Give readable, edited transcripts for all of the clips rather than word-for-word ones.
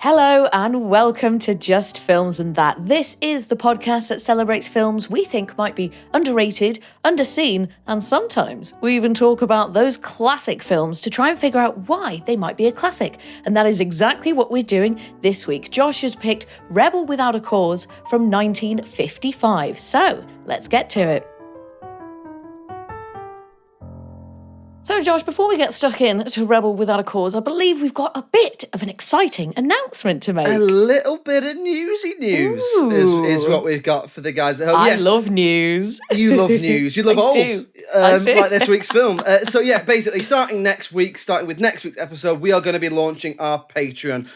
Hello and welcome to Just Films and That. This is the podcast that celebrates films we think might be underrated, underseen, and sometimes we even talk about those classic films to try and figure out why they might be a classic. And that is exactly what we're doing this week. Josh has picked Rebel Without a Cause from 1955. So let's get to it. So, Josh, before we get stuck in to Rebel Without a Cause, I believe we've got a bit of an exciting announcement to make. A little bit of newsy news is what we've got for the guys at home. I love news. You love news. You love I old. do. I do. Like this week's film. Basically, starting with next week's episode, we are going to be launching our Patreon.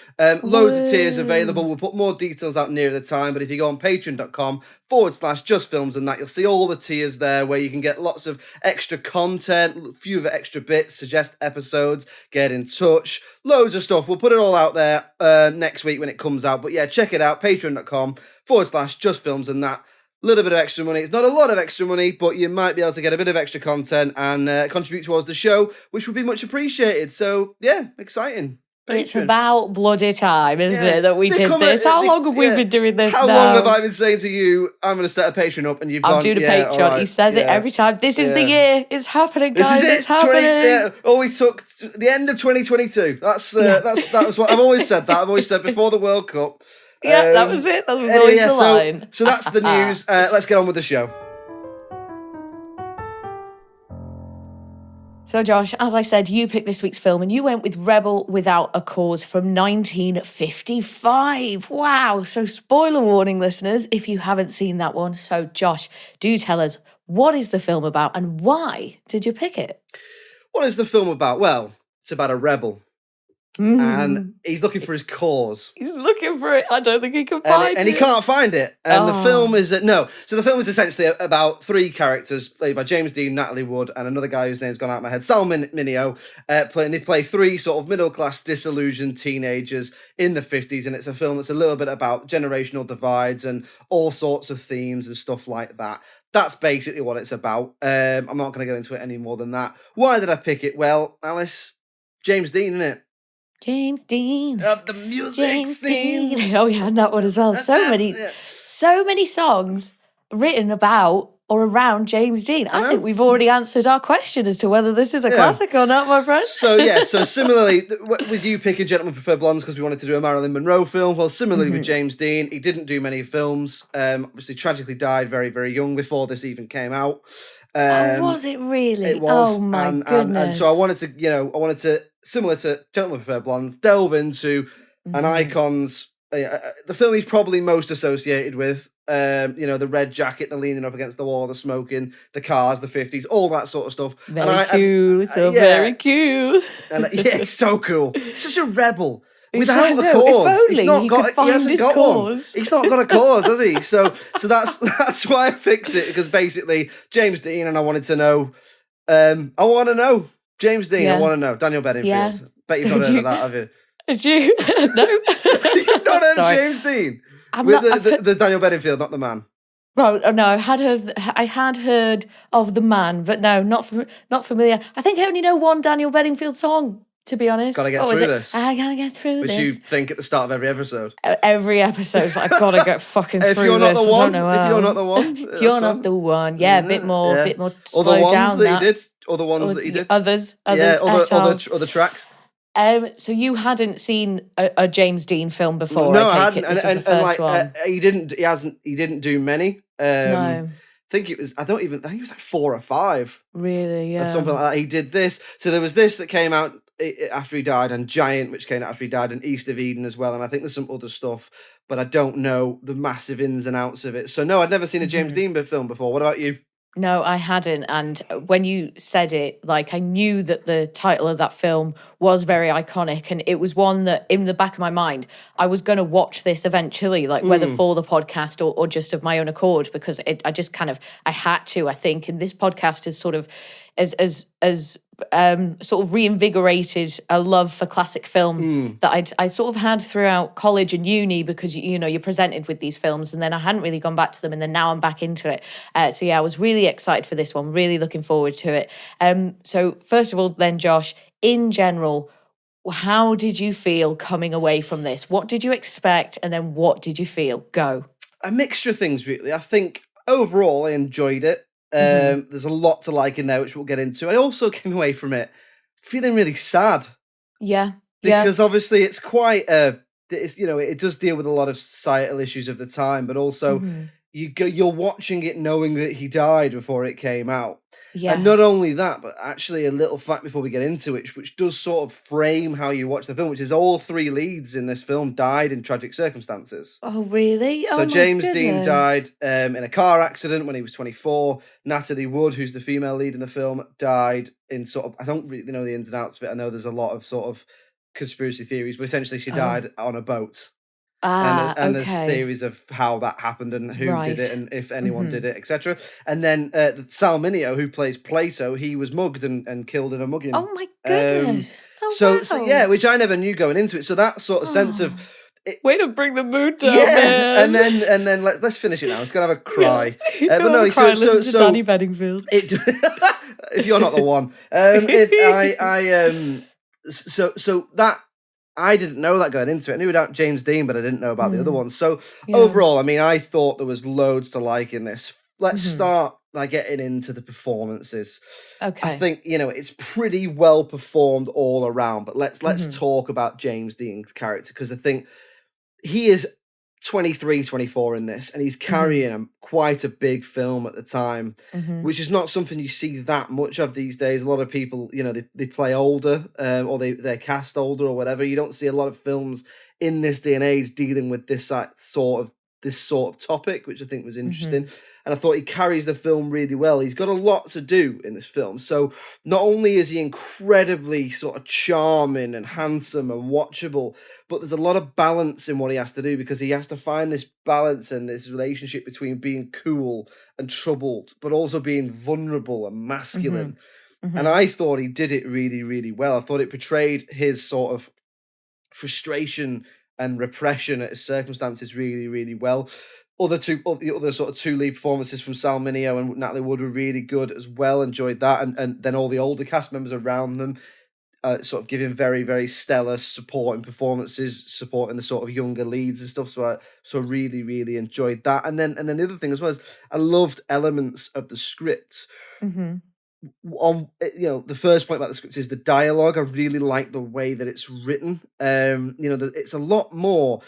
Loads of tiers available. We'll put more details out near the time, but if you go on patreon.com/justfilms and that, you'll see all the tiers there where you can get lots of extra content, a few of extra bits, suggest episodes, get in touch, loads of stuff. We'll put it all out there next week when it comes out. But yeah, check it out, patreon.com/justfilms and that. A little bit of extra money. It's not a lot of extra money, but you might be able to get a bit of extra content and contribute towards the show, which would be much appreciated. So yeah, exciting. Patreon. It's about bloody time, isn't it, that we did this? How long have we been doing this How now? long have I been saying to you, I'm going to set a Patreon up, and you've gone, I'll do the Patreon. Right, he says it every time. This is the year. It's happening, guys. This is it. It's happening. Always took the end of 2022. That was what I've always said. That I've always said before the World Cup. Yeah, that was it. That was always the line. So that's the news. Let's get on with the show. So, Josh, as I said, you picked this week's film and you went with Rebel Without a Cause from 1955. Wow. So, spoiler warning, listeners, if you haven't seen that one. So, Josh, do tell us, what is the film about and why did you pick it? What is the film about? Well, it's about a rebel. And he's looking for his cause. He's looking for it. I don't think he can find it. And he can't find it. And the film is... So the film is essentially about three characters played by James Dean, Natalie Wood, and another guy whose name's gone out of my head, Sal Mineo. They play three sort of middle-class, disillusioned teenagers in the 50s. And it's a film that's a little bit about generational divides and all sorts of themes and stuff like that. That's basically what it's about. I'm not going to go into it any more than that. Why did I pick it? Well, Alice, James Dean, innit? James Dean of the music scene. Dean. Oh yeah, and that one as well. So many songs written about or around James Dean. I think we've already answered our question as to whether this is a classic or not, my friend. So similarly with you picking Gentlemen Prefer Blondes because we wanted to do a Marilyn Monroe film. Well, similarly with James Dean, he didn't do many films. Obviously, tragically died very, very young before this even came out. Was it really? It was. Oh my goodness! And so I wanted to, similar to Gentlemen Prefer Blondes, delve into an icon's the film he's probably most associated with. The red jacket, the leaning up against the wall, the smoking, the cars, the 50s, all that sort of stuff. Very cool. Very cool. And it's so cool. Such a rebel. Without a cause, he hasn't got one. He's not got a cause, has he? So that's why I picked it, because basically James Dean, and I wanted to know. I want to know James Dean. I want to know Daniel Bedingfield. Yeah. Bet you've not heard of that, have you? Did you? No. You've not heard of James Dean the Daniel Bedingfield, not the man. Right, no, I had heard of the man, but no, not familiar. I think I only know one Daniel Bedingfield song. To be honest, gotta get through this. I gotta get through this. Which you think at the start of every episode. Every episode's like, I gotta get fucking through this. If you're not the one, if you're not the one, a bit more slow down. That you did, or the ones that you did. Others, other tracks. So you hadn't seen a James Dean film before? No, I hadn't. This was the first one. He didn't do many. No. I think it was like 4 or 5. Really, yeah. Or something like that. He did this. So there was this that came out after he died, and Giant, which came out after he died, and East of Eden as well. And I think there's some other stuff, but I don't know the massive ins and outs of it. So no, I'd never seen a James Dean film before. What about you? No, I hadn't. And when you said it, like, I knew that the title of that film was very iconic. And it was one that in the back of my mind, I was going to watch this eventually, like whether for the podcast or just of my own accord, because I had to, I think. And this podcast is sort of as sort of reinvigorated a love for classic film that I sort of had throughout college and uni, because you're presented with these films, and then I hadn't really gone back to them, and then now I'm back into it. So yeah, I was really excited for this one, really looking forward to it. So first of all, then Josh, in general, how did you feel coming away from this? What did you expect? And then what did you feel? Go. A mixture of things, really. I think overall I enjoyed it. Hmm. There's a lot to like in there, which we'll get into. I also came away from it feeling really sad Yeah. Yeah. because obviously it's quite it does deal with a lot of societal issues of the time, but also Hmm. you're watching it knowing that he died before it came out. And Yeah. not only that, but actually a little fact before we get into it, which does sort of frame how you watch the film, which is all three leads in this film died in tragic circumstances. Oh, really? So Oh, my James Dean goodness. died in a car accident when he was 24. Natalie Wood, who's the female lead in the film, died in sort of, I don't really know the ins and outs of it. I know there's a lot of sort of conspiracy theories, but essentially she Oh. died on a boat. Ah, And there's okay. theories of how that happened and who did it Right. and if anyone Hmm. did it, etc. And then Sal Mineo, who plays Plato, he was mugged and killed in a mugging. Oh, my Um, goodness. Oh, so yeah, wow. which I never knew going into it. So that sort of sense of Oh, it, way to bring the mood down, yeah, and man. then let's finish it now. It's gonna have a Yeah. cry, Go but have a no. cry So and so listen to Danny so Bedingfield. it. If you're not the one, if so that I didn't know that going into it. I knew about James Dean, but I didn't know about the other Mm, ones. So yeah. overall, I mean, I thought there was loads to like in this. Let's Hmm. start by getting into the performances. I Okay. think it's pretty well performed all around. But let's Hmm. talk about James Dean's character because I think he is 23, 24 in this, and he's Hmm. carrying quite a big film at the time, Hmm. which is not something you see that much of these days. A lot of people, they play older, or they're cast older or whatever. You don't see a lot of films in this day and age dealing with this sort of topic, which I think was Hmm. interesting. And I thought he carries the film really well. He's got a lot to do in this film. So not only is he incredibly sort of charming and handsome and watchable, but there's a lot of balance in what he has to do because he has to find this balance and this relationship between being cool and troubled, but also being vulnerable and Hmm. masculine. And Hmm. I thought he did it really, really well. I thought it portrayed his sort of frustration and repression at his circumstances really, really well. The other sort of two lead performances from Sal Mineo and Natalie Wood were really good as well. Enjoyed that, and then all the older cast members around them sort of giving very, very stellar supporting performances, supporting the sort of younger leads and stuff. So I really, really enjoyed that. And then the other thing as well is I loved elements of the script. Hmm. The first point about the script is the dialogue. I really like the way that it's written. It's a lot more.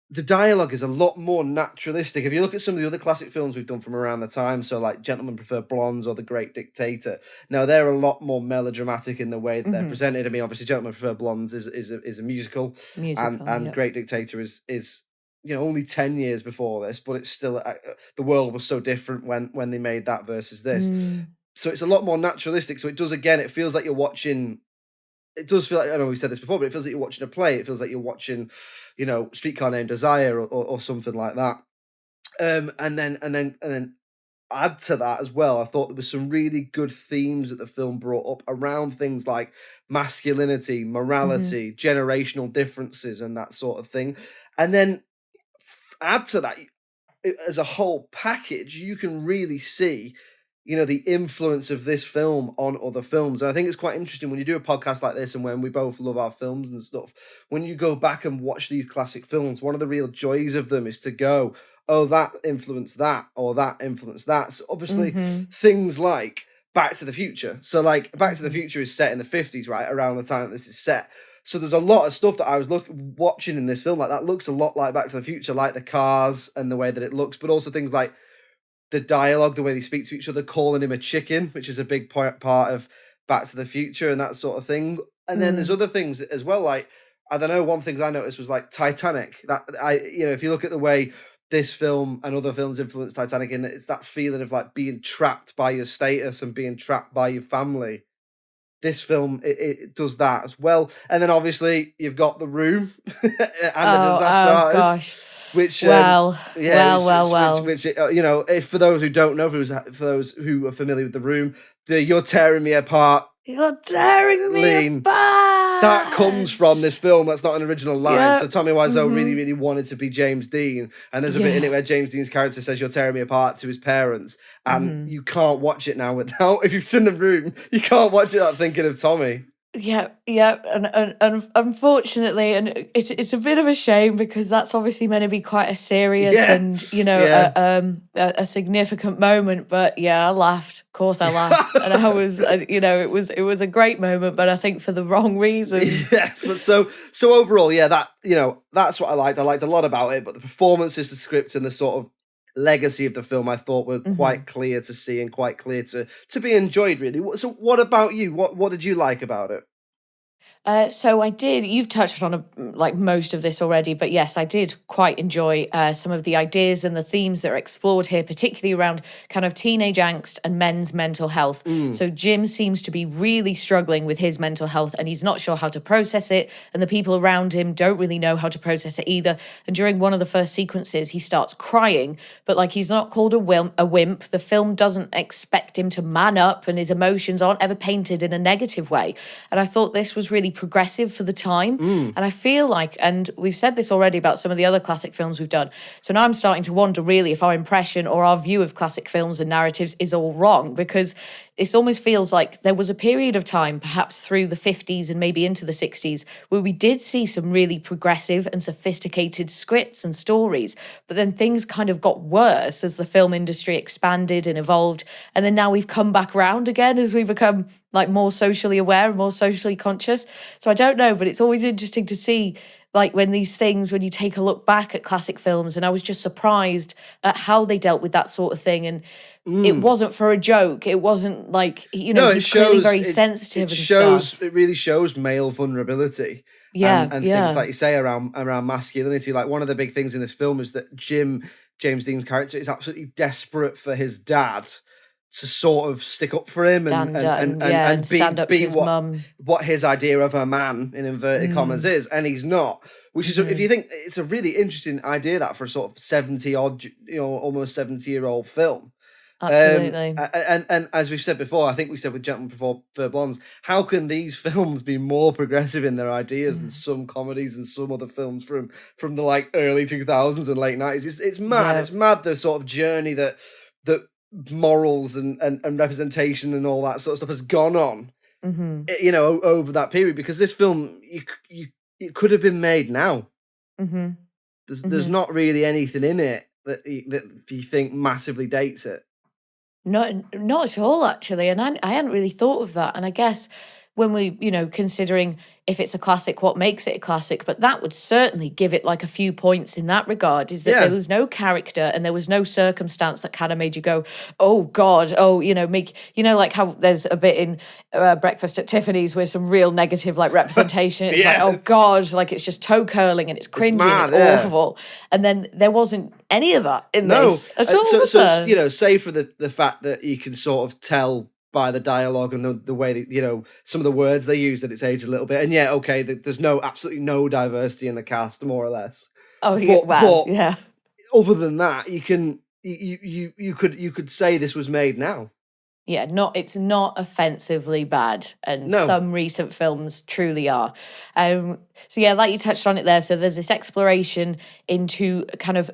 The dialogue is a lot more naturalistic. If you look at some of the other classic films we've done from around the time, so like Gentlemen Prefer Blondes or The Great Dictator, now they're a lot more melodramatic in the way that they're Hmm. presented. I mean, obviously, Gentlemen Prefer Blondes is a musical, and Musical. and Yep. Great Dictator is only 10 years before this, but it's still the world was so different when they made that versus this. Mm. So it's a lot more naturalistic. So it does again. It feels like you're watching. It does feel like I know we said this before, but it feels like you're watching a play. It feels like you're watching, Streetcar Named Desire or something like that. And then add to that as well. I thought there was some really good themes that the film brought up around things like masculinity, Hmm. morality, generational differences, and that sort of thing. And then add to that as a whole package, you can really see, the influence of this film on other films. And I think it's quite interesting when you do a podcast like this and when we both love our films and stuff, when you go back and watch these classic films, one of the real joys of them is to go, oh, that influenced that, or that influenced that. So obviously, Hmm. things like Back to the Future. So, like, Back to the Hmm. Future is set in the 50s, right? Around the time that this is set. So there's a lot of stuff that I was watching in this film like that looks a lot like Back to the Future, like the cars and the way that it looks, but also things like the dialogue, the way they speak to each other, calling him a chicken, which is a big part of Back to the Future and that sort of thing. And then there's Mm. other things as well, like I don't know. One thing I noticed was like Titanic. That if you look at the way this film and other films influence Titanic, in that it's that feeling of like being trapped by your status and being trapped by your family. This film it does that as well, and then obviously you've got The Room and The Oh, Disaster oh Artist, gosh. which Well, yeah, well, well, well. if for those who don't know, for those who are familiar with The Room, the "You're Tearing Me Apart" You're tearing me lean that comes from apart. this film. That's not an original line. So Yep. Tommy Wiseau really, Hmm. really wanted to be James Dean, and there's a bit in Yeah. it where James Dean's character says, "You're tearing me apart" to his parents, and Hmm. you can't watch it now without. If you've seen The Room, you can't watch it without thinking of Tommy. Yeah, yeah, and unfortunately, and it's a bit of a shame because that's obviously meant to be quite a serious Yeah, and yeah. a significant moment. But yeah, I laughed. Of course, I laughed, and I was it was a great moment, but I think for the wrong reasons. Yeah, but so overall, yeah, that that's what I liked. I liked a lot about it, but the performances, the script, and the sort of legacy of the film, I thought were quite Mhm. clear to see and quite clear to be enjoyed. Really. So, what about you? What did you like about it? So I did. You've touched on like most of this already, but yes, I did quite enjoy some of the ideas and the themes that are explored here, particularly around kind of teenage angst and men's mental health. Mm, So Jim seems to be really struggling with his mental health, and he's not sure how to process it, and the people around him don't really know how to process it either. And during one of the first sequences, he starts crying, but like he's not called a wimp. A wimp. The film doesn't expect him to man up, and his emotions aren't ever painted in a negative way. And I thought this was really progressive for the time. mm. And I feel like, and we've said this already about some of the other classic films we've done. So now I'm starting to wonder really if our impression or our view of classic films and narratives is all wrong, because this almost feels like there was a period of time, perhaps through the 50s and maybe into the 60s, where we did see some really progressive and sophisticated scripts and stories. But then things kind of got worse as the film industry expanded and evolved. And then now we've come back around again as we become like more socially aware and more socially conscious. So I don't know, but it's always interesting to see like when these things, when you take a look back at classic films, and I was just surprised at how they dealt with that sort of thing. And it Mm. wasn't for a joke. It wasn't like, No, it he's clearly shows very it. sensitive It and shows. stuff. It really shows male vulnerability Yeah, and things yeah. like you say around masculinity. Like one of the big things in this film is that James Dean's character is absolutely desperate for his dad to sort of stick up for him and Stand and up and and and, yeah, and and stand be up to be his mum. what his idea of a man in inverted commas Mm, is, and he's not. Which is, if hmm. you think, it's a really interesting idea that for a sort of 70 odd, almost 70-year-old film. Absolutely. And as we've said before, I think we said with Gentlemen Before Fur Blondes, how can these films be more progressive in their ideas than Mm, some comedies and some other films from the like early 2000s and late 90s? It's mad. yeah. It's mad the sort of journey that morals and representation and all that sort of stuff has gone on, Hmm. over that period. Because this film, it could have been made now. Hmm. There's Hmm. not really anything in it that you think massively dates it. Not at all, actually. And I hadn't really thought of that. And I guess when we, considering if it's a classic, what makes it a classic, but that would certainly give it like a few points in that regard, is that there Yeah. was no character and there was no circumstance that kind of made you go, oh God, oh, like how there's a bit in Breakfast at Tiffany's with some real negative like representation. It's like, oh Yeah. God, like it's just toe curling and it's It's cringy and it's mad, yeah. awful. And then there wasn't any of that in No, this at all, so was so there? say for the fact that you can sort of tell by the dialogue and the way that some of the words they use that it's aged a little bit, and yeah, okay, there's absolutely no diversity in the cast, more or less. Oh, yeah, wow, But yeah. other than that, you could say this was made now. Yeah, it's not offensively bad, and No. some recent films truly are. So yeah, like you touched on it there. So there's this exploration into kind of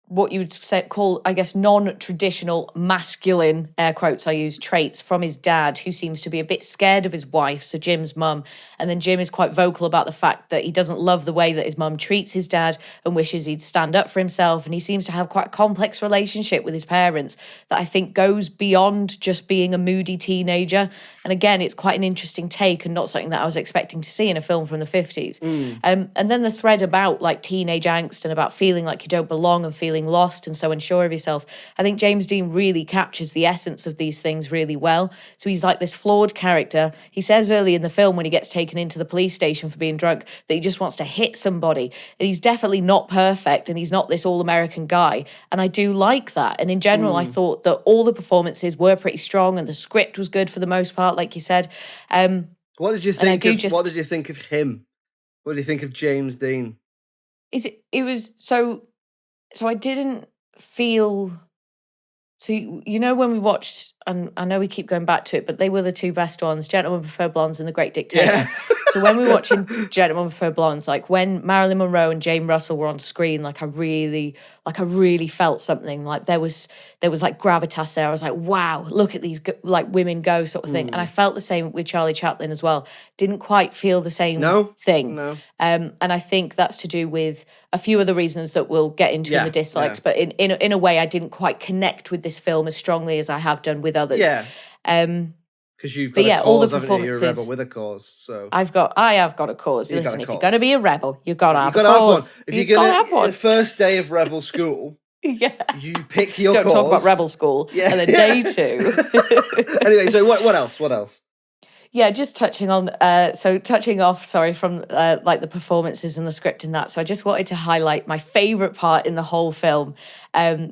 what you would call, I guess, non-traditional masculine, air quotes I use, traits from his dad, who seems to be a bit scared of his wife, so Jim's mum. And then Jim is quite vocal about the fact that he doesn't love the way that his mum treats his dad and wishes he'd stand up for himself. And he seems to have quite a complex relationship with his parents that I think goes beyond just being a moody teenager. And again, it's quite an interesting take and not something that I was expecting to see in a film from the 50s. Mm. And then the thread about like teenage angst and about feeling like you don't belong and feeling lost and so unsure of yourself. I think James Dean really captures the essence of these things really well. So he's like this flawed character. He says early in the film when he gets taken into the police station for being drunk that he just wants to hit somebody. And he's definitely not perfect and he's not this all-American guy. And I do like that. And in general, I Mm. thought that all the performances were pretty strong and the script was good for the most part, like you said. What did you And I think do of what just did you think of him? What do you think of James Dean? it was so I didn't feel so when we watched and I know we keep going back to it, but they were the two best ones, Gentlemen Prefer Blondes and The Great Dictator. Yeah. So when we were watching Gentlemen Prefer Blondes, like when Marilyn Monroe and Jane Russell were on screen, I really felt something. Like there was like gravitas there. I was like, wow, look at these like women go sort of thing. And I felt the same with Charlie Chaplin as well. Didn't quite feel the same thing. No. And I think that's to do with a few of the reasons that we'll get into in the dislikes. But in a way, I didn't quite connect with this film as strongly as I have done with others. Yeah. Because you've got a cause, all the haven't you? You're a performances. rebel with a cause. So I have got a cause. You've got Listen, a if you're cause. going to be a rebel, you've got to have you've a got to have one. cause. If You've you're got to going have to one. first day of rebel school, Yeah. you pick your Don't cause. talk about rebel school. Yeah. And then day two. Anyway, so what else? What else? Yeah, just touching on, touching off, from like the performances and the script and that. So I just wanted to highlight my favourite part in the whole film,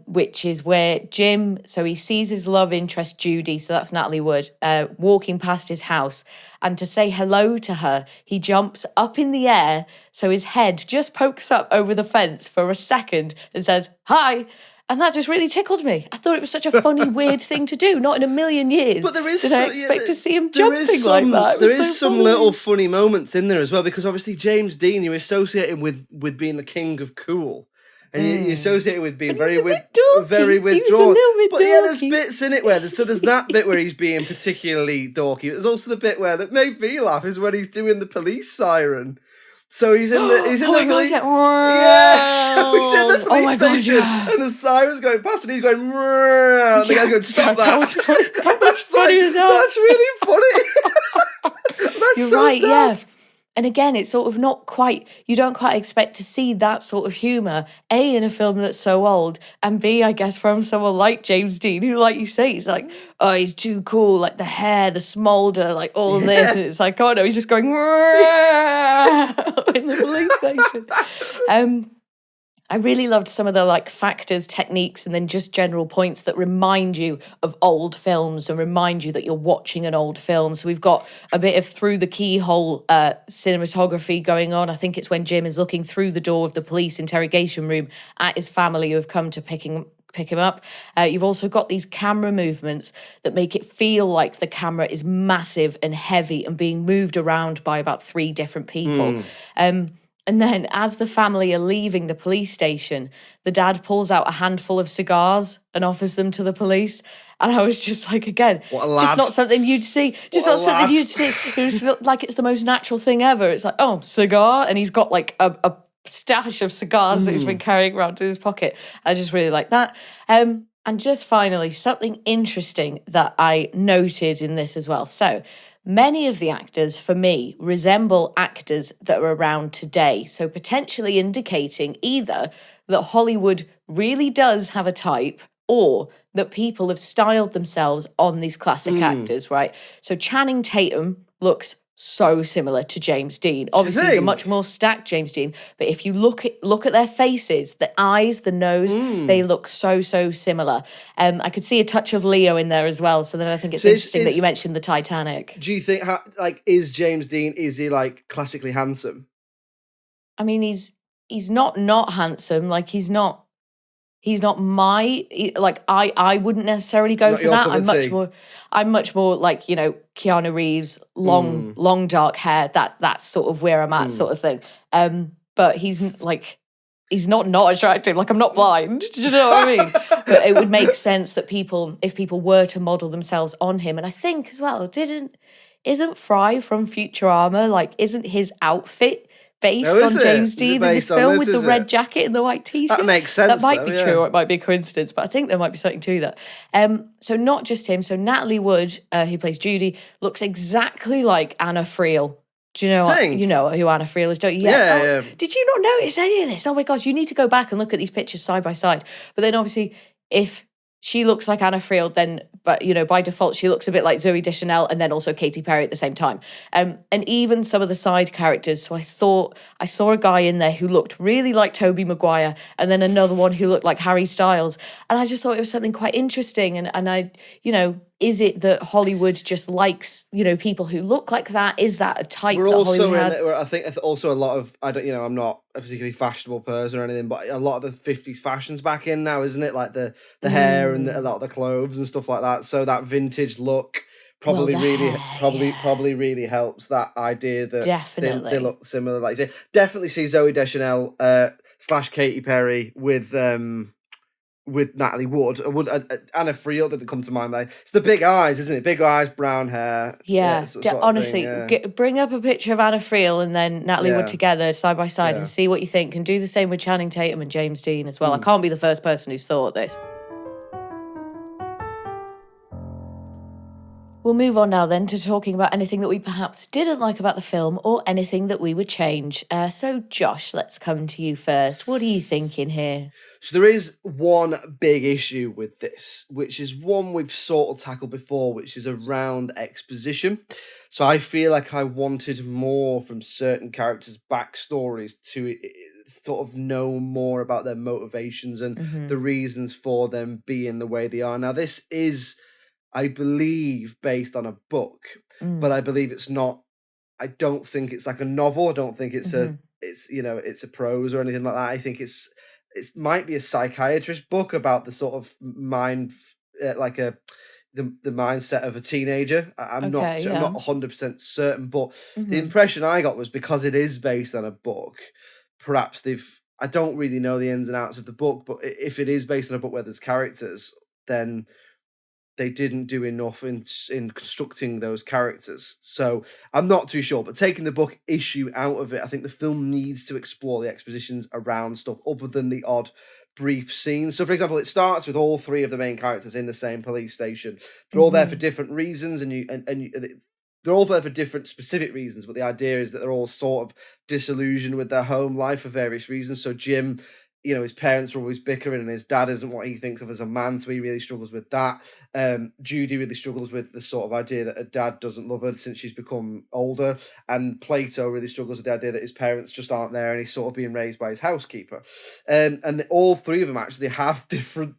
which is where Jim, so he sees his love interest, Judy, so that's Natalie Wood, walking past his house. And to say hello to her, he jumps up in the air, so his head just pokes up over the fence for a second and says, hi. And that just really tickled me. I thought it was such a funny, weird thing to do. Not in a million years But there is did I expect to see him jumping like that. There is some little funny moments in there as well, because obviously James Dean, you're associated with being the king of cool. And you're associated with being very withdrawn. He was a little bit But yeah, there's dorky. bits in it where there's that bit where he's being particularly dorky. There's also the bit where that made me laugh is when he's doing the police siren. So he's in the police. Yeah, so he's in the police station, and the siren's going past, and he's going. And the guy's going, stop that. That's funny as hell. That's really funny. That's You're so right, daft. yeah. And again, it's sort of not quite, you don't quite expect to see that sort of humour, A, in a film that's so old, and B, I guess, from someone like James Dean, who, like you say, he's like, oh, he's too cool, like the hair, the smoulder, like all of this. And it's like, oh no, he's just going in the police station. I really loved some of the like factors, techniques, and then just general points that remind you of old films and remind you that you're watching an old film. So we've got a bit of through the keyhole cinematography going on. I think it's when Jim is looking through the door of the police interrogation room at his family who have come to pick him up. You've also got these camera movements that make it feel like the camera is massive and heavy and being moved around by about 3 different people. And then as the family are leaving the police station, the dad pulls out a handful of cigars and offers them to the police. And I was just like, again, What a lad. just not something you'd see. Just What a not something lad. you'd see. It was like it's the most natural thing ever. It's like, oh, cigar. And he's got like a stash of cigars that he's been carrying around in his pocket. I just really like that. And just finally, something interesting that I noted in this as well. So many of the actors, for me, resemble actors that are around today. So potentially indicating either that Hollywood really does have a type or that people have styled themselves on these classic actors, right? So Channing Tatum looks so similar to James Dean. Obviously, he's a much more stacked James Dean, but if you look at their faces, the eyes, the nose, they look so similar. I could see a touch of Leo in there as well. So then I think it's interesting that you mentioned the Titanic. Do you think is James Dean, is he like classically handsome? I mean, he's not handsome. Like he's not I wouldn't necessarily go Not for your that. cup of I'm much more like, you know, Keanu Reeves, long dark hair, that's sort of where I'm at sort of thing. But he's not attractive. Like I'm not blind. Do you know what I mean? But it would make sense that if people were to model themselves on him, and I think as well, isn't Fry from Futurama, like isn't his outfit based Oh, is on it? James Is it Dean in based this on film this, with the is red it? jacket and the white t-shirt? That makes sense, That might though, be yeah. true, or it might be a coincidence, but I think there might be something to that. So not just him. So Natalie Wood, who plays Judy, looks exactly like Anna Friel. Do you know Think? you know who Anna Friel is, don't you? Yeah. Did you not notice any of this? Oh my gosh, you need to go back and look at these pictures side by side. But then obviously, if she looks like Anna Friel, then, but you know, by default, she looks a bit like Zooey Deschanel and then also Katy Perry at the same time. And even some of the side characters. So I thought I saw a guy in there who looked really like Tobey Maguire, and then another one who looked like Harry Styles. And I just thought it was something quite interesting. And I, you know, is it that Hollywood just likes, people who look like that? Is that a type We're that also Hollywood has? I think also a lot of, I don't, I'm not a particularly fashionable person or anything, but a lot of the 50s fashion's back in now, isn't it? Like the hair and a lot of the clothes and stuff like that. So that vintage look probably probably really helps that idea that Definitely. they look similar. Like you say, definitely see Zooey Deschanel / Katy Perry with Natalie Wood. Anna Friel didn't come to mind. Like, it's the big eyes, isn't it? Big eyes, brown hair. Yeah, honestly, bring up a picture of Anna Friel and then Natalie Wood together side by side and see what you think. And do the same with Channing Tatum and James Dean as well. I can't be the first person who's thought this. We'll move on now then to talking about anything that we perhaps didn't like about the film or anything that we would change. So Josh, let's come to you first. What are you thinking here? So there is one big issue with this, which is one we've sort of tackled before, which is around exposition. So I feel like I wanted more from certain characters' backstories to sort of know more about their motivations and the reasons for them being the way they are. Now, this is, I believe, based on a book, but I believe it's not. I don't think it's like a novel. I don't think it's it's a prose or anything like that. I think it might be a psychiatrist book about the sort of mind, the mindset of a teenager. I'm not 100% certain, but the impression I got was because it is based on a book, perhaps I don't really know the ins and outs of the book, but if it is based on a book where there's characters, then they didn't do enough in constructing those characters. So I'm not too sure, but taking the book issue out of it, I think the film needs to explore the expositions around stuff other than the odd brief scenes. So, for example, it starts with all three of the main characters in the same police station. They're all there for different reasons, and they're all there for different specific reasons, but the idea is that they're all sort of disillusioned with their home life for various reasons. So Jim, his parents are always bickering and his dad isn't what he thinks of as a man, so he really struggles with that. Judy really struggles with the sort of idea that her dad doesn't love her since she's become older. And Plato really struggles with the idea that his parents just aren't there and he's sort of being raised by his housekeeper. And all three of them actually have different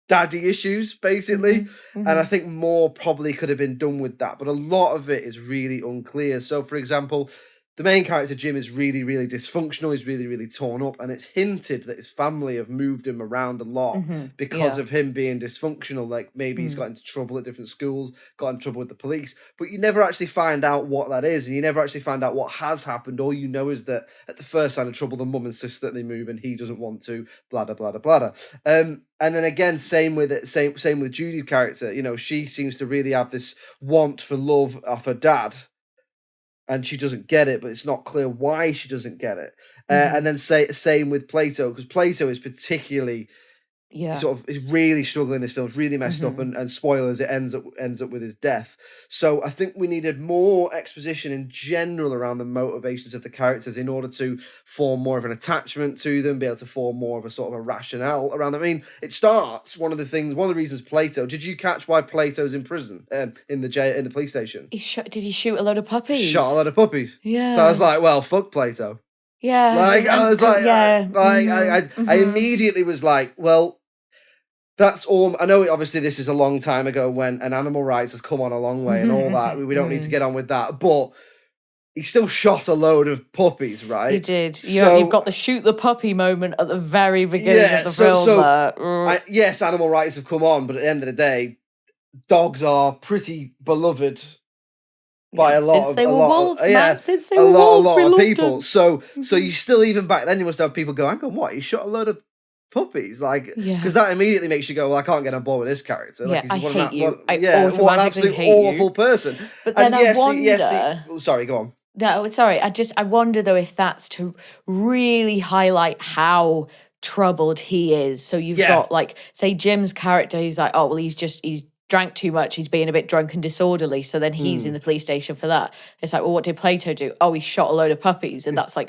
daddy issues, basically. And I think more probably could have been done with that, but a lot of it is really unclear. So, for example, the main character, Jim, is really, really dysfunctional. He's really, really torn up. And it's hinted that his family have moved him around a lot because of him being dysfunctional. Like maybe he's got into trouble at different schools, got in trouble with the police. But you never actually find out what that is. And you never actually find out what has happened. All you know is that at the first sign of trouble, the mum insists that they move and he doesn't want to, blah, blah, blah, blah. And then again, same with Judy's character. She seems to really have this want for love of her dad. And she doesn't get it, but it's not clear why she doesn't get it. And then same with Plato, because Plato is particularly sort of is really struggling in this film. It's really messed up, and spoilers, it ends up with his death. So I think we needed more exposition in general around the motivations of the characters in order to form more of an attachment to them, be able to form more of a sort of a rationale around them. I mean, it starts one of the reasons Plato. Did you catch why Plato's in prison in the police station? Did he shoot a load of puppies? Shot a load of puppies. Yeah. So I was like, well, fuck Plato. Yeah. I was like, I immediately was like, well, that's all. I know obviously this is a long time ago and animal rights has come on a long way and all that. We don't need to get on with that. But he still shot a load of puppies, right? He did. You've got the shoot the puppy moment at the very beginning of the film. Yes, animal rights have come on, but at the end of the day, dogs are pretty beloved by a lot of people. So you still, even back then, you must have people go, "Hang on, what? He shot a load of puppies?" Like, because that immediately makes you go, "Well, I can't get on board with this character." Like, I hate you. What an absolute awful person. But then I wonder. Sorry, go on. No, sorry. I wonder though if that's to really highlight how troubled he is. So you've got like, say, Jim's character. He's like, oh well, he's drank too much, he's being a bit drunk and disorderly, so then he's in the police station for that. It's like, well, what did Plato do? Oh, he shot a load of puppies, and that's a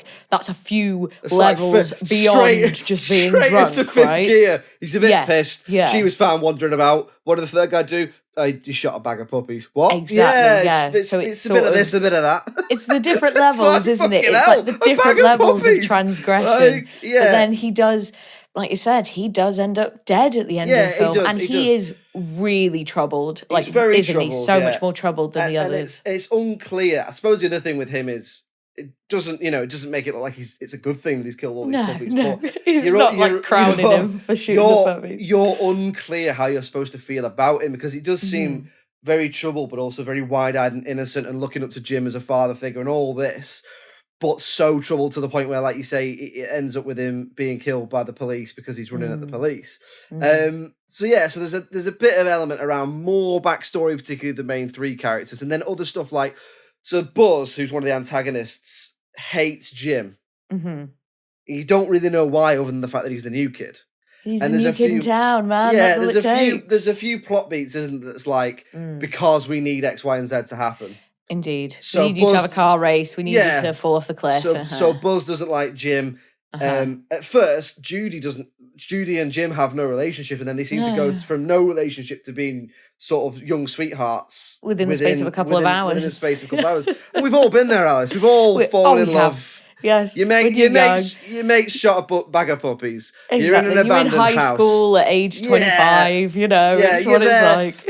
few levels beyond just being drunk, into fifth right? gear. He's a bit pissed. Yeah. She was found wandering about. What did the third guy do? He shot a bag of puppies. What? Exactly. So it's a bit of this, a bit of that. It's the different levels, isn't it? It's like the different levels of transgression. But then he does. like you said, he does end up dead at the end of Yeah, the he film, does, and he he does. is really troubled. Like, He's very isn't he? troubled, So yeah. much more troubled than the And others. it's unclear. I suppose the other thing with him is it doesn't make it look like it's a good thing that he's killed all these puppies. No, But he's not like crowning him for shooting the puppies. You're unclear how you're supposed to feel about him because he does seem very troubled, but also very wide-eyed and innocent, and looking up to Jim as a father figure and all this. But so troubled to the point where, like you say, it ends up with him being killed by the police because he's running at the police. So there's a bit of element around more backstory, particularly the main three characters, and then other stuff like Buzz, who's one of the antagonists, hates Jim. You don't really know why, other than the fact that he's the new kid. He's the new kid in town, man. Yeah, there's a few plot beats, isn't there, that's like because we need X, Y, and Z to happen. Indeed. So we need you to have a car race. We need you to fall off the cliff. So Buzz doesn't like Jim. At first, Judy and Jim have no relationship, and then they seem to go from no relationship to being sort of young sweethearts within the space of a couple of hours. Within the space of a couple of hours. And we've all been there, Alice. We've all fallen in love. Yes, your mates shot a bag of puppies. Exactly. You're in an abandoned high house. School at age 25. You know, it's what it's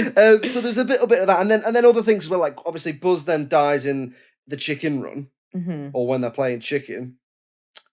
like. So there's a little bit of that, and then other things as well. Like obviously, Buzz then dies in the chicken run, or when they're playing chicken,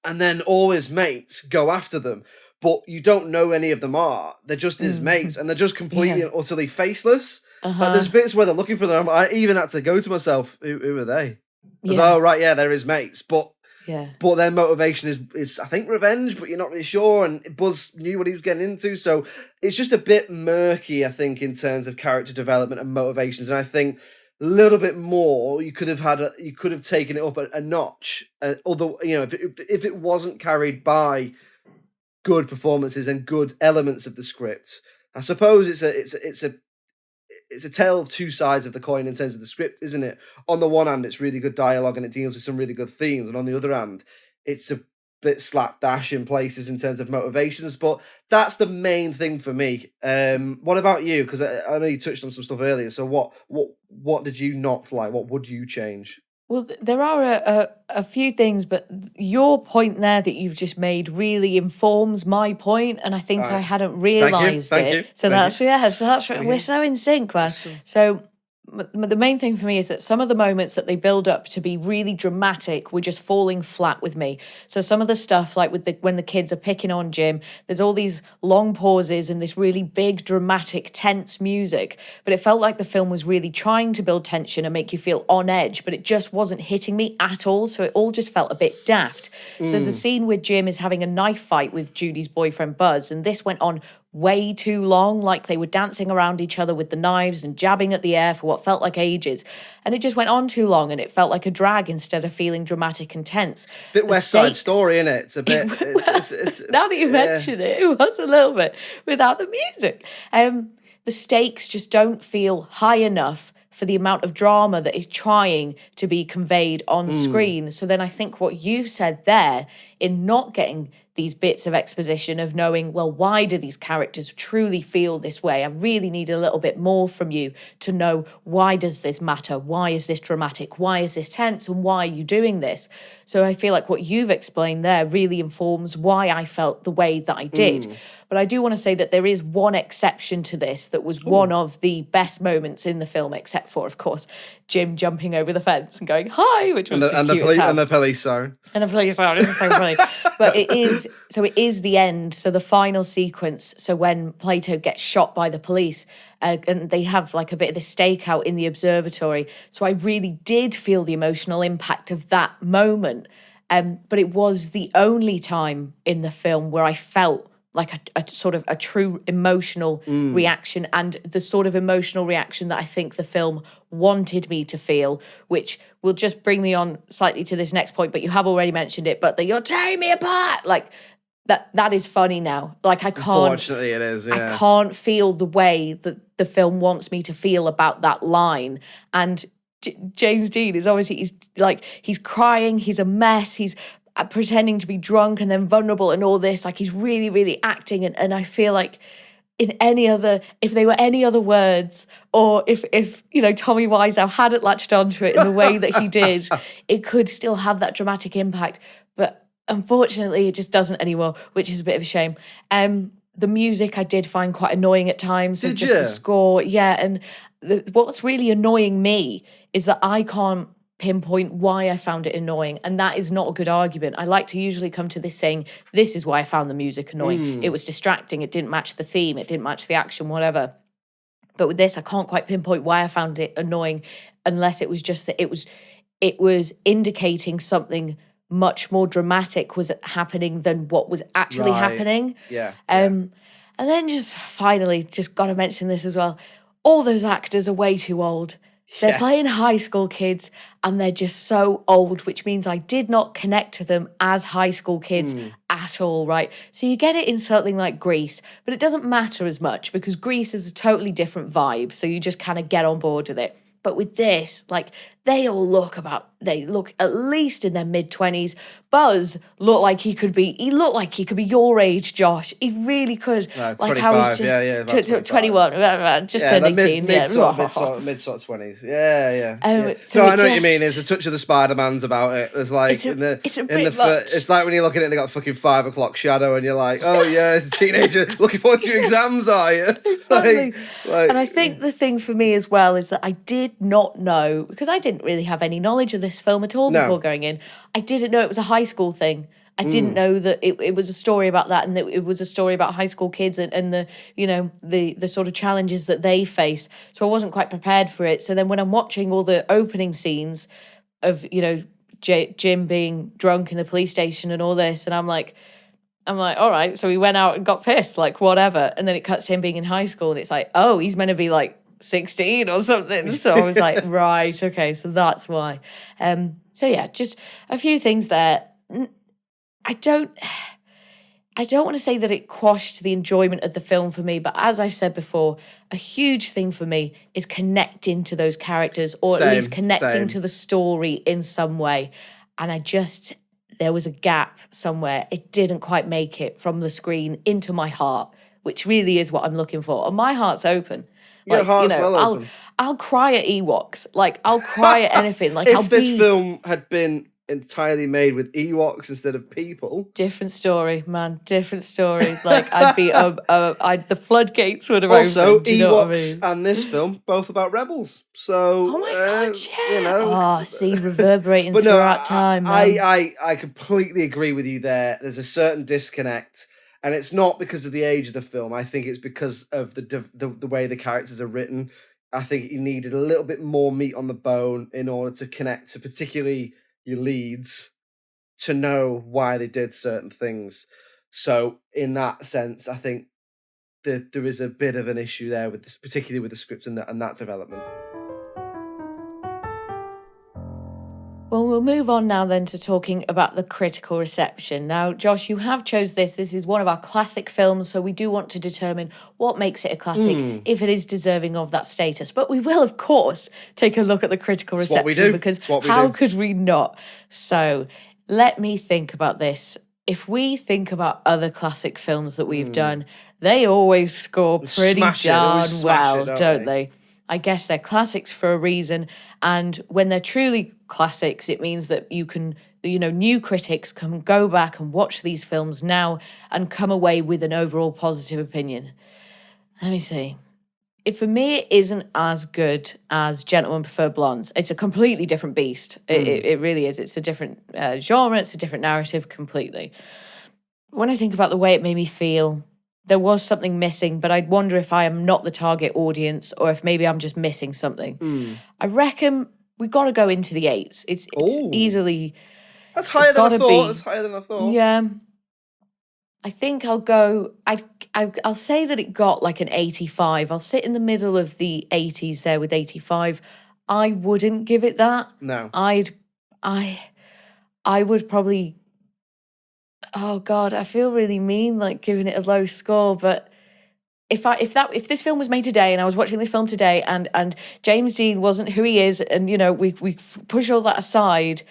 and then all his mates go after them. But you don't know any of them are. They're just his mates, and they're just completely and utterly faceless. Like there's bits where they're looking for them. I even had to go to myself, who are they? Because they're his mates, but their motivation is I think revenge, but you're not really sure. And Buzz knew what he was getting into, so it's just a bit murky, I think, in terms of character development and motivations. And I think a little bit more you could have taken it up a notch. Although if it wasn't carried by good performances and good elements of the script, I suppose it's a tale of two sides of the coin in terms of the script, isn't it? On the one hand, it's really good dialogue and it deals with some really good themes, and on the other hand, it's a bit slapdash in places in terms of motivations. But that's the main thing for me. What about you? Because I know you touched on some stuff earlier. So what did you not like? What would you change? Well, there are a few things, but your point there that you've just made really informs my point, and I think I hadn't realised it. Thank you. So that's we're so in sync, man. So the main thing for me is that some of the moments that they build up to be really dramatic were just falling flat with me. So some of the stuff like when the kids are picking on Jim, there's all these long pauses and this really big dramatic tense music, but it felt like the film was really trying to build tension and make you feel on edge, but it just wasn't hitting me at all. So it all just felt a bit daft. So there's a scene where Jim is having a knife fight with Judy's boyfriend Buzz, and this went on way too long, like they were dancing around each other with the knives and jabbing at the air for what felt like ages. And it just went on too long, and it felt like a drag instead of feeling dramatic and tense. Bit West Side Story, innit? It's a bit... Now that you mention it, it was a little bit without the music. The stakes just don't feel high enough for the amount of drama that is trying to be conveyed on screen. So then I think what you've said there in not getting these bits of exposition of knowing, well, why do these characters truly feel this way? I really need a little bit more from you to know, why does this matter? Why is this dramatic? Why is this tense? And why are you doing this? So I feel like what you've explained there really informs why I felt the way that I did. But I do want to say that there is one exception to this that was one of the best moments in the film, except for, of course, Jim jumping over the fence and going, hi, which was and the police siren. And the police siren is so funny. But it is the end. So the final sequence. So when Plato gets shot by the police, and they have like a bit of the stakeout in the observatory. So I really did feel the emotional impact of that moment. But it was the only time in the film where I felt like a sort of a true emotional reaction, and the sort of emotional reaction that I think the film wanted me to feel, which will just bring me on slightly to this next point, but you have already mentioned it, but that you're tearing me apart, like that is funny now. Like I can't, unfortunately it is, yeah. I can't feel the way that the film wants me to feel about that line. And James Dean is obviously, he's crying, he's a mess, he's pretending to be drunk and then vulnerable and all this, like he's really, really acting. And I feel like if they were any other words, or if Tommy Wiseau hadn't latched onto it in the way that he did, it could still have that dramatic impact. But unfortunately, it just doesn't anymore, which is a bit of a shame. The music I did find quite annoying at times. So Did just you? the score, yeah. And what's really annoying me is that I can't pinpoint why I found it annoying. And that is not a good argument. I like to usually come to this saying, this is why I found the music annoying. It was distracting. It didn't match the theme. It didn't match the action, whatever. But with this, I can't quite pinpoint why I found it annoying, unless it was just that it was indicating something much more dramatic was happening than what was actually Right. happening. Yeah. And then just finally, just got to mention this as well. All those actors are way too old. They're Yeah. playing high school kids and they're just so old, which means I did not connect to them as high school kids at all, right? So you get it in something like Grease, but it doesn't matter as much because Grease is a totally different vibe. So you just kind of get on board with it. But with this, like, they look at least in their mid-20s. Buzz looked like he could be your age, Josh. He really could. No, like, I was 25, just about 21, just turned 18. Mid sort of 20s. Yeah. So No, it I know what you mean. just- There's a touch of the Spider-Man's about it. There's like it's a bit much. it's like when you're looking at it, they got fucking 5 o'clock shadow, and you're like, oh yeah, it's a teenager looking forward to your exams, are you? Exactly. Like, And I think the thing for me as well is that I did not know, because I didn't really have any knowledge of this film at all No. before going in. I didn't know it was a high school thing. I didn't know that it was a story about that, and that it was a story about high school kids and the, you know, the sort of challenges that they face. So I wasn't quite prepared for it. So then when I'm watching all the opening scenes of, you know, Jim being drunk in the police station and all this, and I'm like, all right, so he went out and got pissed, like whatever. And then it cuts to him being in high school and it's like, oh, he's meant to be like 16 or something. So I was like, right, okay, so that's why. So yeah, just a few things there. I don't want to say that it quashed the enjoyment of the film for me, but as I've said before, a huge thing for me is connecting to those characters, or at least connecting to the story in some way. And there was a gap somewhere. It didn't quite make it from the screen into my heart, which really is what I'm looking for. And my heart's open. Your heart's well open. I'll cry at Ewoks. Like, I'll cry at anything. Like, if this film had been entirely made with Ewoks instead of people, different story, man. Different story. Like, I'd be the floodgates would have also opened. Do you know what I Ewoks mean? and this film both about rebels. So Oh my god, yeah. you know. Oh, see, reverberating But no, throughout time. Man. I completely agree with you there. There's a certain disconnect, and it's not because of the age of the film. I think it's because of the way the characters are written. I think you needed a little bit more meat on the bone in order to connect to particularly your leads, to know why they did certain things. So in that sense, I think that there is a bit of an issue there with this, particularly with the script and that development. Well, we'll move on now then to talking about the critical reception. Now, Josh, you have chose this. This is one of our classic films, so we do want to determine what makes it a classic, if it is deserving of that status. But we will, of course, take a look at the critical It's what we reception, do. because It's what we how do. could we not? So let me think about this. If we think about other classic films that we've done, they always score pretty Smash it. They darn always smash well, it, don't don't they? they? I guess they're classics for a reason. And when they're truly classics, it means that you can, you know, new critics can go back and watch these films now and come away with an overall positive opinion. Let me see. For me, it isn't as good as Gentlemen Prefer Blondes. It's a completely different beast. It really is. It's a different genre. It's a different narrative completely. When I think about the way it made me feel, there was something missing, but I'd wonder if I am not the target audience or if maybe I'm just missing something. I reckon we got to go into the 8s. It's Ooh. easily, That's higher than I gotta thought. be. That's higher than I thought. yeah. I think I'll go. I'll say that it got like an 85. I'll sit in the middle of the 80s there with 85. I wouldn't give it that. No. I would probably. Oh God, I feel really mean like giving it a low score, but if this film was made today and I was watching this film today and James Dean wasn't who he is, and you know we push all that aside,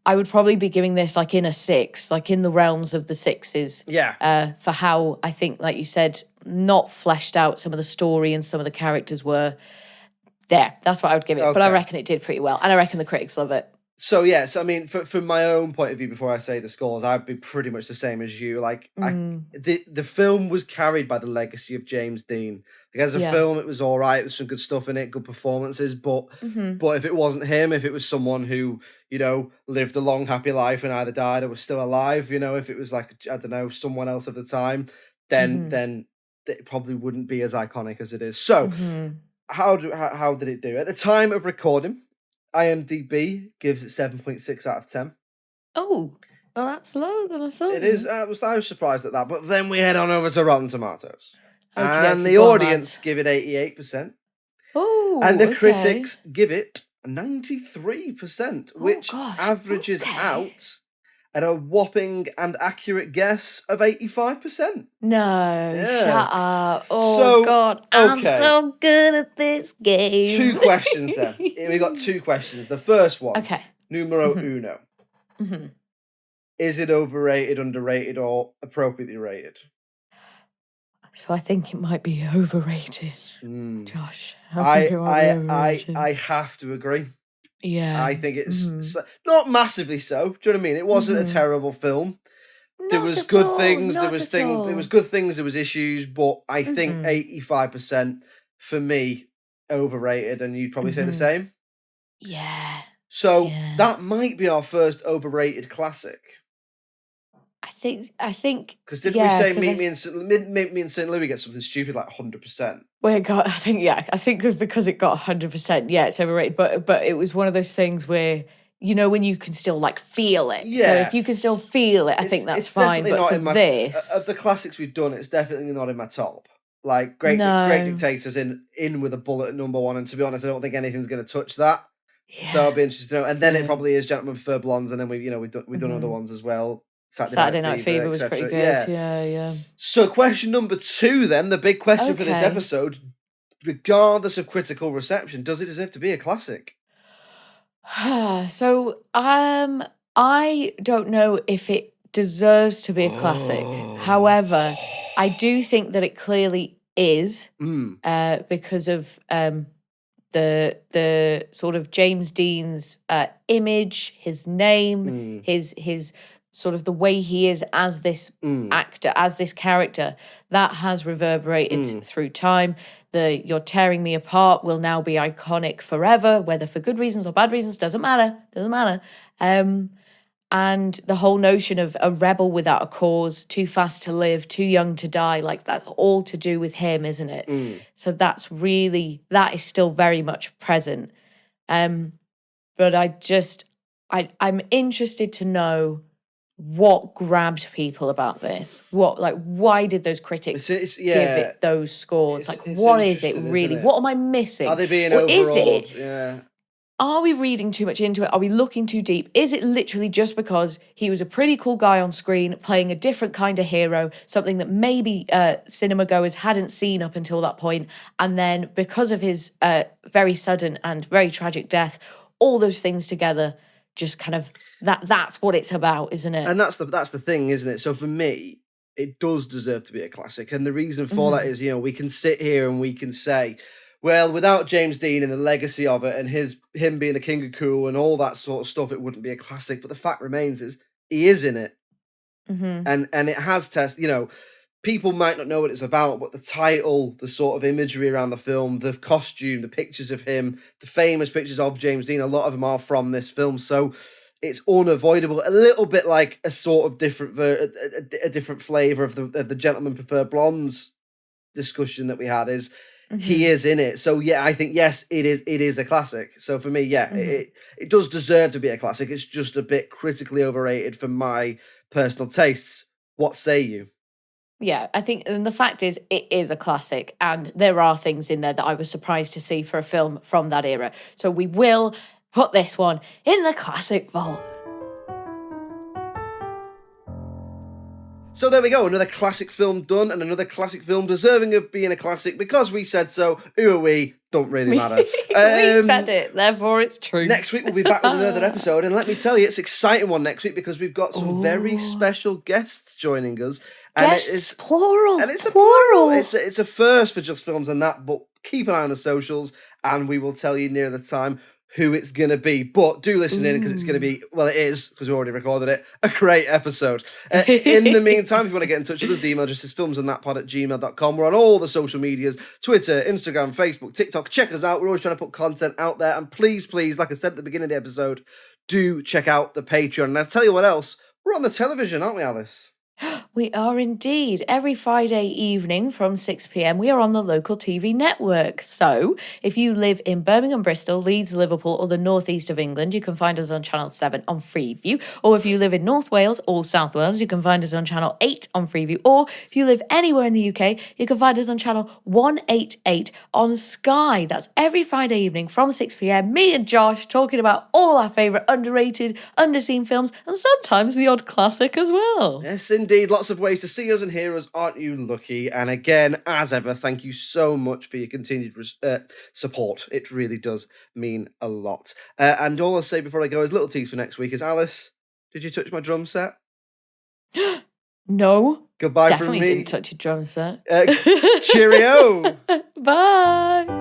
I would probably be giving this like in a 6, like in the realms of the 6s. Yeah. For how I think, like you said, not fleshed out some of the story and some of the characters were. There, that's what I would give it. But I Okay. reckon it did pretty well, and I reckon the critics love it. So I mean, from my own point of view, before I say the scores, I'd be pretty much the same as you. Like, the film was carried by the legacy of James Dean. Like, as a Yeah. film, it was all right. There's some good stuff in it, good performances. But if it wasn't him, if it was someone who lived a long, happy life and either died or was still alive, if it was like, I don't know, someone else of the time, then it probably wouldn't be as iconic as it is. So, how did it do at the time of recording? IMDb gives it 7.6 out of 10. Oh, well, that's lower than I thought. It is. I was surprised at that. But then we head on over to Rotten Tomatoes. Okey-dokey, And the go on, audience lads. give it 88%. Oh, And the okay. critics give it 93%, which gosh, averages okay. out at a whopping and accurate guess of 85%. No, Yeah. shut up. Oh, So, God. I'm okay. so good at this game. 2 questions then. We got 2 questions. The first one, Okay. numero uno. Is it overrated, underrated, or appropriately rated? So I think it might be overrated. Josh, I I think it might be overrated. I have to agree. Yeah. I think it's not massively so. Do you know what I mean? It wasn't a terrible film. There Not was at good all, things. There not was at things. all. There was good things. There was issues. But I think 85% for me overrated, and you'd probably say the same. Yeah. So Yeah. that might be our first overrated classic. I think Because didn't we say Meet Me in St. Louis get something stupid like 100%? I think because it got 100%, yeah, it's overrated. But it was one of those things where when you can still like feel it. So Yeah. if you can still feel it, I think that's it's fine. definitely But not for in my this, of the classics we've done, it's definitely not in my top. Like Great Dictators in with a bullet at number 1, and to be honest, I don't think anything's going to touch that. yeah. So I'll be interested to know. And then it probably is Gentlemen Prefer Blondes, and then we've done other ones as well. Saturday Night Fever was pretty good. Yeah. So question number 2 then, the big question for this Okay. episode, regardless of critical reception, does it deserve to be a classic? So I don't know if it deserves to be a classic. However, I do think that it clearly is because of the sort of James Dean's image, his name, his sort of the way he is as this actor, as this character, that has reverberated through time. The You're Tearing Me Apart will now be iconic forever, whether for good reasons or bad reasons, doesn't matter. And the whole notion of a rebel without a cause, too fast to live, too young to die, like that's all to do with him, isn't it? So that is still very much present. But I'm interested to know what grabbed people about this. Why did those critics give it those scores? What is it really? What am I missing? Are they being or overawed? is it? Are we reading too much into it? Are we looking too deep? Is it literally just because he was a pretty cool guy on screen playing a different kind of hero, something that maybe cinema goers hadn't seen up until that point, and then because of his very sudden and very tragic death, all those things together just kind of that's what it's about, isn't it? And that's the thing, isn't it? So for me, it does deserve to be a classic. And the reason for that is, we can sit here and we can say, well, without James Dean and the legacy of it and him being the king of cool and all that sort of stuff, it wouldn't be a classic. But the fact remains is he is in it. And it has people might not know what it's about, but the title, the sort of imagery around the film, the costume, the pictures of him, the famous pictures of James Dean, a lot of them are from this film. So it's unavoidable. A little bit like a sort of different a different flavor of the Gentlemen Prefer Blondes discussion that we had is he is in it. So yeah, I think yes, it is a classic. So for me, yeah, it does deserve to be a classic. It's just a bit critically overrated for my personal tastes. What say you? Yeah, I think, and the fact is, it is a classic, and there are things in there that I was surprised to see for a film from that era. So we will put this one in the classic vault. So there we go, another classic film done, and another classic film deserving of being a classic because we said so. Who are we? Don't really matter. We said it, therefore it's true. Next week we'll be back with another episode, and let me tell you, it's an exciting one next week because we've got some very special guests joining us. And it's plural. And it's a plural. It's a first for Just Films and that, but keep an eye on the socials, and we will tell you near the time who it's going to be, but do listen in because it's going to be, well, it is, because we already recorded it, a great episode. In the meantime, if you want to get in touch with us, the email address is filmsandthatpod@gmail.com. We're on all the social medias, Twitter, Instagram, Facebook, TikTok. Check us out. We're always trying to put content out there. And please, like I said at the beginning of the episode, do check out the Patreon. And I'll tell you what else, we're on the television, aren't we, Alice? We are indeed. Every Friday evening from 6 p.m, we are on the local TV network. So if you live in Birmingham, Bristol, Leeds, Liverpool, or the northeast of England, you can find us on Channel 7 on Freeview. Or if you live in North Wales or South Wales, you can find us on Channel 8 on Freeview. Or if you live anywhere in the UK, you can find us on Channel 188 on Sky. That's every Friday evening from 6 p.m. Me and Josh talking about all our favourite underrated, underseen films, and sometimes the odd classic as well. Yes, indeed. Lots of ways to see us and hear us. Aren't you lucky? And again, as ever, thank you so much for your continued support. It really does mean a lot. And all I'll say before I go is little tease for next week is, Alice, did you touch my drum set? No. Goodbye Definitely from me. didn't touch your drum set. Cheerio. Bye.